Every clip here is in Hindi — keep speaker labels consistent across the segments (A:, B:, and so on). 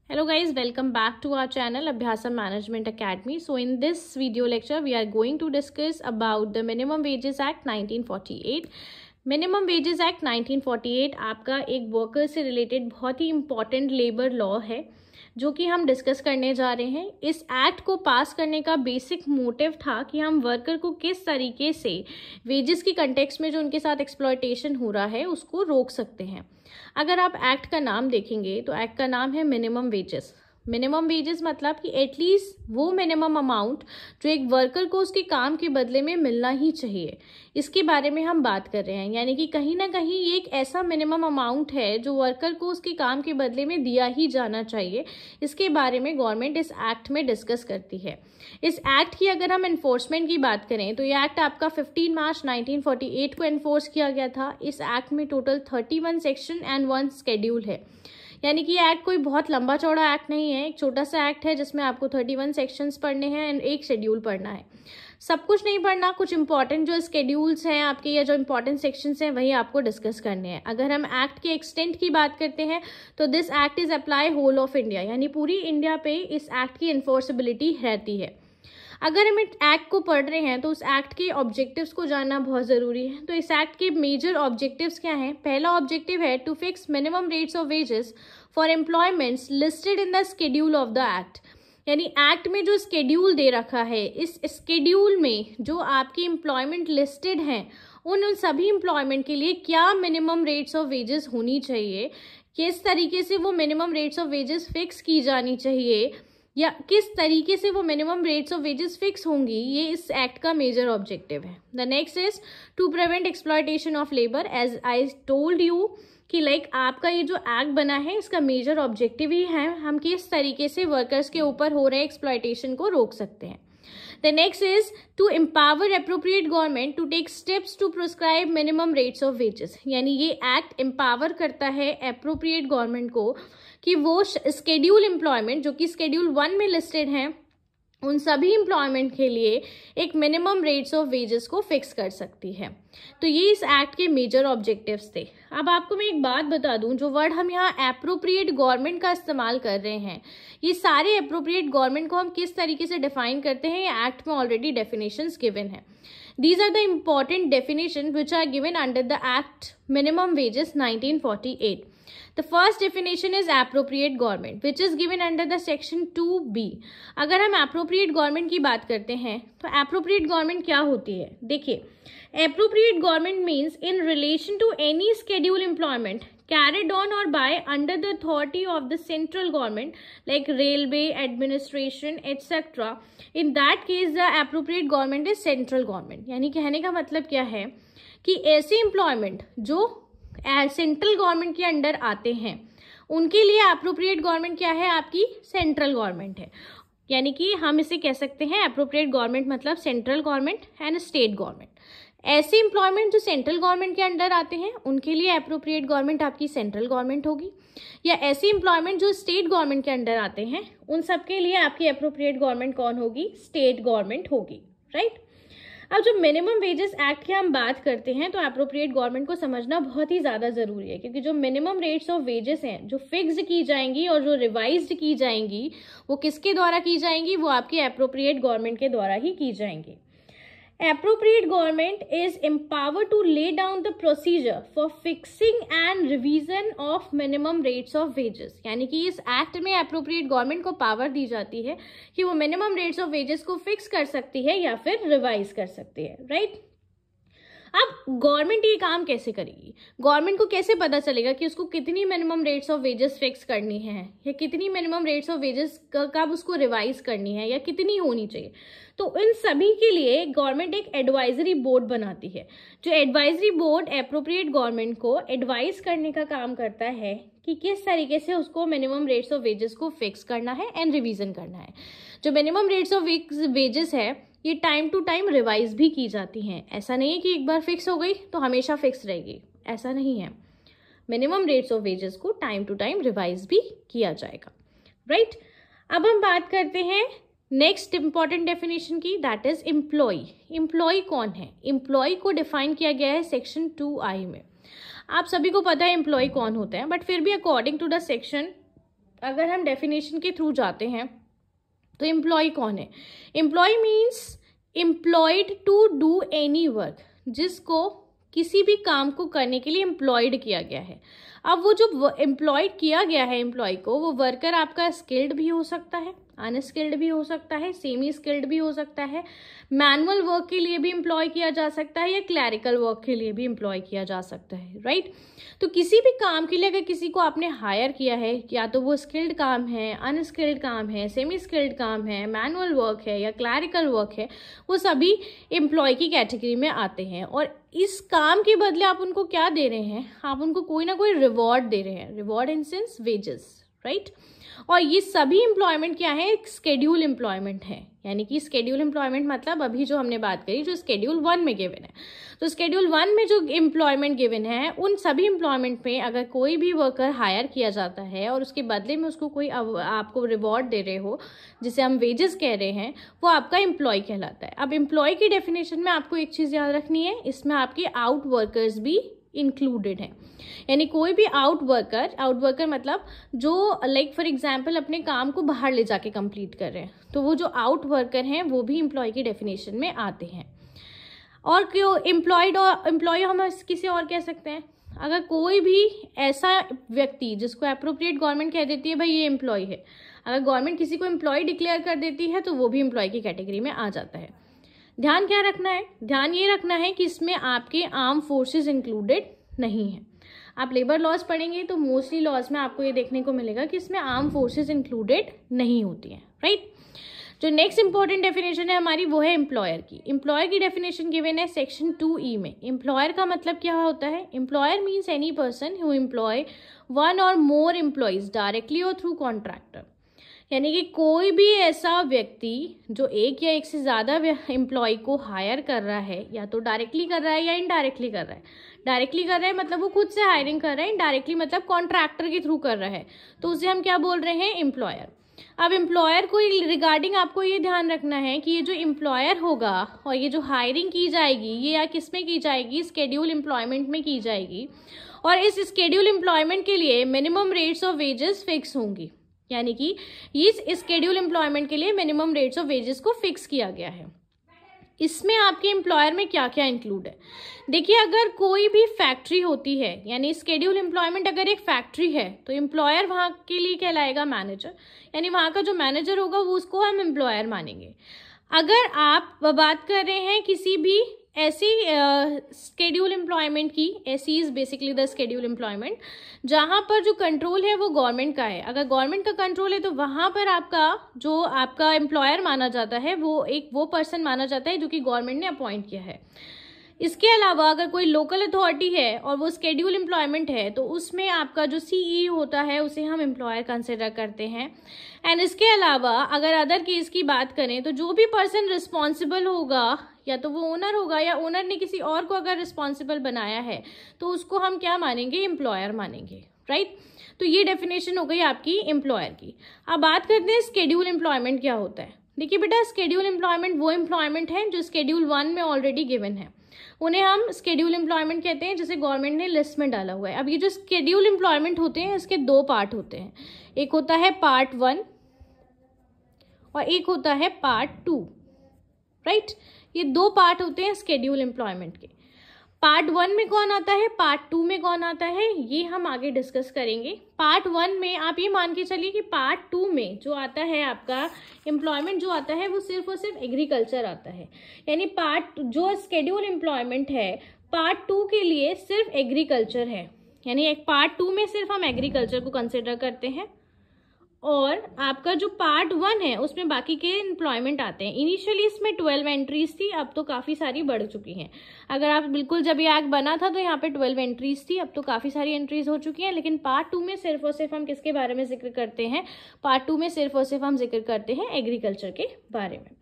A: Hello guys, welcome back to our channel Abhyasam Management Academy. So in this video lecture we are going to discuss about the Minimum Wages Act 1948. Minimum wages act 1948 आपका एक वर्कर से रिलेटेड बहुत ही इम्पॉर्टेंट लेबर लॉ है जो कि हम डिस्कस करने जा रहे हैं। इस एक्ट को पास करने का बेसिक मोटिव था कि हम वर्कर को किस तरीके से वेजेस की कंटेक्स्ट में जो उनके साथ एक्सप्लॉयटेशन हो रहा है उसको रोक सकते हैं। अगर आप एक्ट का नाम देखेंगे तो एक्ट का नाम है मिनिमम वेजेस। मिनिमम वेजेस मतलब कि एटलीस्ट वो मिनिमम अमाउंट जो एक वर्कर को उसके काम के बदले में मिलना ही चाहिए, इसके बारे में हम बात कर रहे हैं। यानी कि कहीं ना कहीं ये एक ऐसा मिनिमम अमाउंट है जो वर्कर को उसके काम के बदले में दिया ही जाना चाहिए। इसके बारे में गवर्नमेंट इस एक्ट में डिस्कस करती है। इस एक्ट की अगर हम इन्फोर्समेंट की बात करें तो ये एक्ट आपका 15 मार्च 1948 को इन्फोर्स किया गया था। इस एक्ट में टोटल 31 सेक्शन एंड 1 शेड्यूल है। यानी कि ये एक्ट कोई बहुत लंबा चौड़ा एक्ट नहीं है, एक छोटा सा एक्ट है जिसमें आपको 31 सेक्शंस पढ़ने हैं एंड एक शेड्यूल पढ़ना है। सब कुछ नहीं पढ़ना, कुछ इंपॉर्टेंट जो शेड्यूल्स हैं आपके या जो इंपॉर्टेंट सेक्शंस हैं वही आपको डिस्कस करने हैं। अगर हम एक्ट के एक्सटेंट की बात करते हैं तो this act is apply whole of India, यानी पूरी इंडिया पे इस एक्ट की इन्फोर्सेबिलिटी रहती है। अगर हम एक्ट को पढ़ रहे हैं तो उस एक्ट के ऑब्जेक्टिव्स को जानना बहुत ज़रूरी है। तो इस एक्ट के मेजर ऑब्जेक्टिव्स क्या हैं? पहला ऑब्जेक्टिव है to fix minimum rates of wages for employments listed in the schedule of the act. यानी एक्ट में जो शेड्यूल दे रखा है, इस शेड्यूल में जो आपकी एम्प्लॉयमेंट लिस्टेड हैं उन सभी एम्प्लॉयमेंट के लिए क्या मिनिमम रेट्स ऑफ वेजेस होनी चाहिए, किस तरीके से वो minimum rates of wages fix की जानी चाहिए या किस तरीके से वो minimum rates of wages fix होंगी, ये इस एक्ट का मेजर ऑब्जेक्टिव है। The next is to prevent exploitation of labour. As I told you कि आपका ये जो एक्ट बना है इसका मेजर ऑब्जेक्टिव ही है हम किस तरीके से वर्कर्स के ऊपर हो रहे एक्सप्लॉयटेशन को रोक सकते हैं। The next is to empower appropriate government to take steps to prescribe minimum rates of wages। यानी ये एक्ट एम्पावर करता है appropriate government को कि वो schedule employment जो कि schedule 1 में listed हैं उन सभी एम्प्लॉयमेंट के लिए एक मिनिमम रेट्स ऑफ वेजेस को फिक्स कर सकती है। तो ये इस एक्ट के मेजर ऑब्जेक्टिव्स थे। अब आपको मैं एक बात बता दूं, जो वर्ड हम यहाँ एप्रोप्रिएट गवर्नमेंट का इस्तेमाल कर रहे हैं, ये सारे एप्रोप्रिएट गवर्नमेंट को हम किस तरीके से डिफाइन करते हैं, ये एक्ट में ऑलरेडी डेफिनेशंस गिवन है। These are the important definitions which are given under the Act Minimum Wages 1948. The first definition is appropriate government, which is given under the section 2B. अगर हम appropriate government की बात करते हैं तो appropriate government क्या होती है? देखिए, appropriate government means in relation to any scheduled employment carried on or by under the authority of the central government like railway administration etc. In that case the appropriate government is central government। यानी कहने का मतलब क्या है कि ऐसे एम्प्लॉयमेंट जो सेंट्रल गवर्नमेंट के अंडर आते हैं उनके लिए अप्रोप्रिएट गवर्नमेंट क्या है? आपकी सेंट्रल गवर्नमेंट है। यानी कि हम इसे कह सकते हैं अप्रोप्रिएट गवर्नमेंट मतलब central government and state government. ऐसे एम्प्लॉयमेंट जो सेंट्रल गवर्नमेंट के अंडर आते हैं उनके लिए अप्रोप्रिएट गवर्नमेंट आपकी सेंट्रल गवर्नमेंट होगी, या ऐसे एम्प्लॉयमेंट जो स्टेट गवर्नमेंट के अंडर आते हैं उन सब के लिए आपकी अप्रोप्रिएट गवर्नमेंट कौन होगी? स्टेट गवर्नमेंट होगी, राइट। अब जो मिनिमम वेजेस एक्ट की हम बात करते हैं तो अप्रोप्रिएट गवर्नमेंट को समझना बहुत ही ज़्यादा ज़रूरी है, क्योंकि जो मिनिमम रेट्स ऑफ वेजेस हैं जो फिक्स्ड की जाएंगी और जो रिवाइज्ड की जाएंगी वो किसके द्वारा की जाएंगी? वो आपकी अप्रोप्रिएट गवर्नमेंट के द्वारा ही की जाएंगी। Appropriate government is empowered to lay down the procedure for fixing and revision of minimum rates of wages। यानी कि इस एक्ट में appropriate government को पावर दी जाती है कि वो minimum rates of wages को फिक्स कर सकती है या फिर रिवाइज कर सकती है, राइट। अब गवर्नमेंट ये काम कैसे करेगी? गवर्नमेंट को कैसे पता चलेगा कि उसको कितनी minimum rates of wages fix करनी है या कितनी मिनिमम रेट्स ऑफ वेजेस कब उसको रिवाइज करनी है या कितनी होनी चाहिए? तो इन सभी के लिए गवर्नमेंट एक एडवाइजरी बोर्ड बनाती है। जो एडवाइजरी बोर्ड एप्रोप्रिएट गवर्नमेंट को एडवाइज करने का काम करता है कि किस तरीके से उसको मिनिमम रेट्स ऑफ वेजेस को फिक्स करना है एंड रिवीजन करना है। जो मिनिमम रेट्स ऑफ वेजेस है ये टाइम टू टाइम रिवाइज भी की जाती हैं। ऐसा नहीं है कि एक बार फिक्स हो गई तो हमेशा फिक्स रहेगी, ऐसा नहीं है। मिनिमम रेट्स ऑफ वेजेस को टाइम टू टाइम रिवाइज भी किया जाएगा, राइट। अब हम बात करते हैं नेक्स्ट इंपॉर्टेंट डेफिनेशन की, दैट इज एम्प्लॉय। एम्प्लॉय कौन है? एम्प्लॉय को डिफाइन किया गया है सेक्शन 2I में। आप सभी को पता है एम्प्लॉय कौन होता है, बट फिर भी अकॉर्डिंग टू द सेक्शन अगर हम डेफिनेशन के थ्रू जाते हैं तो एम्प्लॉय कौन है? Employee means employed to do any work, जिसको किसी भी काम को करने के लिए एम्प्लॉयड किया गया है। अब वो जो एम्प्लॉयड किया गया है एम्प्लॉय को, वो वर्कर आपका स्किल्ड भी हो सकता है, अनस्किल्ड भी हो सकता है, सेमी स्किल्ड भी हो सकता है, मैनुअल वर्क के लिए भी एम्प्लॉय किया जा सकता है या क्लैरिकल वर्क के लिए भी एम्प्लॉय किया जा सकता है, राइट। तो किसी भी काम के लिए अगर किसी को आपने हायर किया है, या तो वो स्किल्ड काम है, अनस्किल्ड काम है, सेमी स्किल्ड काम है, मैनुअल वर्क है या क्लैरिकल वर्क है, वो सभी एम्प्लॉय की कैटेगरी में आते हैं। और इस काम के बदले आप उनको क्या दे रहे हैं? आप उनको कोई ना कोई रिवॉर्ड दे रहे हैं, reward in sense wages, right. और ये सभी एम्प्लॉयमेंट क्या है? एक स्केड्यूल एम्प्लॉयमेंट है, यानी कि स्केड्यूल एम्प्लॉयमेंट मतलब अभी जो हमने बात करी जो स्केड्यूल 1 में गिवन है, तो स्केड्यूल 1 में जो एम्प्लॉयमेंट गिवन है, उन सभी एम्प्लॉयमेंट में अगर कोई भी वर्कर हायर किया जाता है और उसके बदले में उसको कोई आपको रिवॉर्ड दे रहे हो, जिसे हम वेजेस कह रहे हैं, वो आपका एम्प्लॉय कहलाता है। अब एम्प्लॉय की डेफिनेशन में आपको एक चीज़ याद रखनी है, इसमें आपके आउट वर्कर्स भी इंक्लूडेड है। यानी कोई भी आउट वर्कर मतलब जो लाइक फॉर एग्जांपल अपने काम को बाहर ले जाके कंप्लीट कर रहे हैं, तो वो जो आउट वर्कर हैं वो भी एम्प्लॉय की डेफिनेशन में आते हैं। और क्यों एम्प्लॉय हम किसी और कह सकते हैं? अगर कोई भी ऐसा व्यक्ति जिसको अप्रोप्रिएट गवर्नमेंट कह देती है भाई ये एम्प्लॉय है, अगर गवर्नमेंट किसी को एम्प्लॉय डिक्लेयर कर देती है तो वो भी एम्प्लॉय की कैटेगरी में आ जाता है। ध्यान क्या रखना है? ध्यान ये रखना है कि इसमें आपके आर्म फोर्सेस इंक्लूडेड नहीं है। आप लेबर लॉज पढ़ेंगे तो मोस्टली लॉज में आपको ये देखने को मिलेगा कि इसमें आर्म फोर्सेस इंक्लूडेड नहीं होती हैं, राइट। जो नेक्स्ट इंपॉर्टेंट डेफिनेशन है हमारी वो है एम्प्लॉयर की। एम्प्लॉयर की डेफिनेशन गिवन है सेक्शन 2E में। एम्प्लॉयर का मतलब क्या होता है? Employer means any person who employ one or more employees directly or through contractor, यानी कि कोई भी ऐसा व्यक्ति जो एक या एक से ज़्यादा एम्प्लॉय को हायर कर रहा है, या तो डायरेक्टली कर रहा है या इनडायरेक्टली कर रहा है। डायरेक्टली कर रहा है मतलब वो खुद से हायरिंग कर रहा है, इनडायरेक्टली मतलब कॉन्ट्रैक्टर के थ्रू कर रहा है, तो उसे हम क्या बोल रहे हैं? एम्प्लॉयर। अब एम्प्लॉयर को रिगार्डिंग आपको ये ध्यान रखना है कि ये जो एम्प्लॉयर होगा और ये जो हायरिंग की जाएगी ये या किस में की जाएगी? स्केड्यूल एम्प्लॉयमेंट में की जाएगी। और इस स्केड्यूल एम्प्लॉयमेंट के लिए minimum rates of wages fix होंगी, यानी कि इस स्केड्यूल एम्प्लॉयमेंट के लिए मिनिमम रेट्स ऑफ वेजेस को फिक्स किया गया है। इसमें आपके एम्प्लॉयर में क्या क्या इंक्लूड है? देखिए, अगर कोई भी फैक्ट्री होती है, यानी स्केड्यूल एम्प्लॉयमेंट अगर एक फैक्ट्री है, तो एम्प्लॉयर वहाँ के लिए कहलाएगा मैनेजर, यानी वहाँ का जो मैनेजर होगा वो उसको हम एम्प्लॉयर मानेंगे। अगर आप बात कर रहे हैं किसी भी ऐसी स्केड्यूल एम्प्लॉयमेंट की, ऐसी is basically the schedule employment जहाँ पर जो कंट्रोल है वो गवर्नमेंट का है। अगर गवर्नमेंट का कंट्रोल है तो वहाँ पर आपका एम्प्लॉयर माना जाता है वो पर्सन माना जाता है जो कि गवर्नमेंट ने अपॉइंट किया है। इसके अलावा अगर कोई लोकल अथॉरिटी है और वो स्केड्यूल एम्प्लॉयमेंट है तो उसमें आपका जो सीई होता है उसे हम एम्प्लॉयर कंसिडर करते हैं। एंड इसके अलावा अगर अदर केस की बात करें तो जो भी पर्सन रिस्पॉन्सिबल होगा, या तो वो ओनर होगा या ओनर ने किसी और को अगर रिस्पॉन्सिबल बनाया है तो उसको हम क्या मानेंगे? एम्प्लॉयर मानेंगे, राइट। तो ये डेफिनेशन हो गई आपकी एम्प्लॉयर की। अब बात करते हैं स्केड्यूल एम्प्लॉयमेंट क्या होता है। देखिए बेटा, स्केड्यूल एम्प्लॉयमेंट वो एम्प्लॉयमेंट है जो स्केड्यूल 1 में ऑलरेडी गिवन है, उन्हें हम स्केड्यूल एम्प्लॉयमेंट कहते हैं, जैसे गवर्नमेंट ने लिस्ट में डाला हुआ है। अब ये जो स्केड्यूल एम्प्लॉयमेंट होते हैं इसके 2 पार्ट होते हैं, एक होता है पार्ट 1 और एक होता है पार्ट 2, राइट। ये 2 पार्ट होते हैं स्केड्यूल एम्प्लॉयमेंट के। पार्ट 1 में कौन आता है, पार्ट 2 में कौन आता है, ये हम आगे डिस्कस करेंगे। पार्ट 1 में आप ये मान के चलिए कि पार्ट 2 में जो आता है आपका एम्प्लॉयमेंट जो आता है वो सिर्फ और सिर्फ एग्रीकल्चर आता है, यानी पार्ट जो स्केड्यूल एम्प्लॉयमेंट है पार्ट 2 के लिए सिर्फ एग्रीकल्चर है, यानी एक पार्ट 2 में सिर्फ हम एग्रीकल्चर को कंसिडर करते हैं। और आपका जो पार्ट 1 है उसमें बाकी के एम्प्लॉयमेंट आते हैं। इनिशियली इसमें 12 एंट्रीज थी, अब तो काफ़ी सारी बढ़ चुकी हैं। अगर आप बिल्कुल जब ये एक्ट बना था तो यहाँ पे 12 एंट्रीज थी, अब तो काफ़ी सारी एंट्रीज हो चुकी हैं। लेकिन पार्ट 2 में सिर्फ और सिर्फ हम किसके बारे में जिक्र करते हैं? पार्ट 2 में सिर्फ और सिर्फ हम जिक्र करते हैं एग्रीकल्चर के बारे में।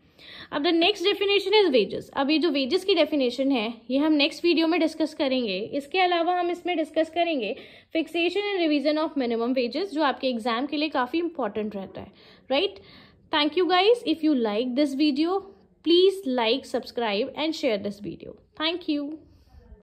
A: अब the next definition is wages. अब ये जो वेजेस की डेफिनेशन है ये हम नेक्स्ट वीडियो में डिस्कस करेंगे। इसके अलावा हम इसमें डिस्कस करेंगे fixation and revision of minimum wages, जो आपके एग्जाम के लिए काफ़ी इंपॉर्टेंट रहता है, right. Thank you guys. If you like this video please like, subscribe and share this video. Thank you.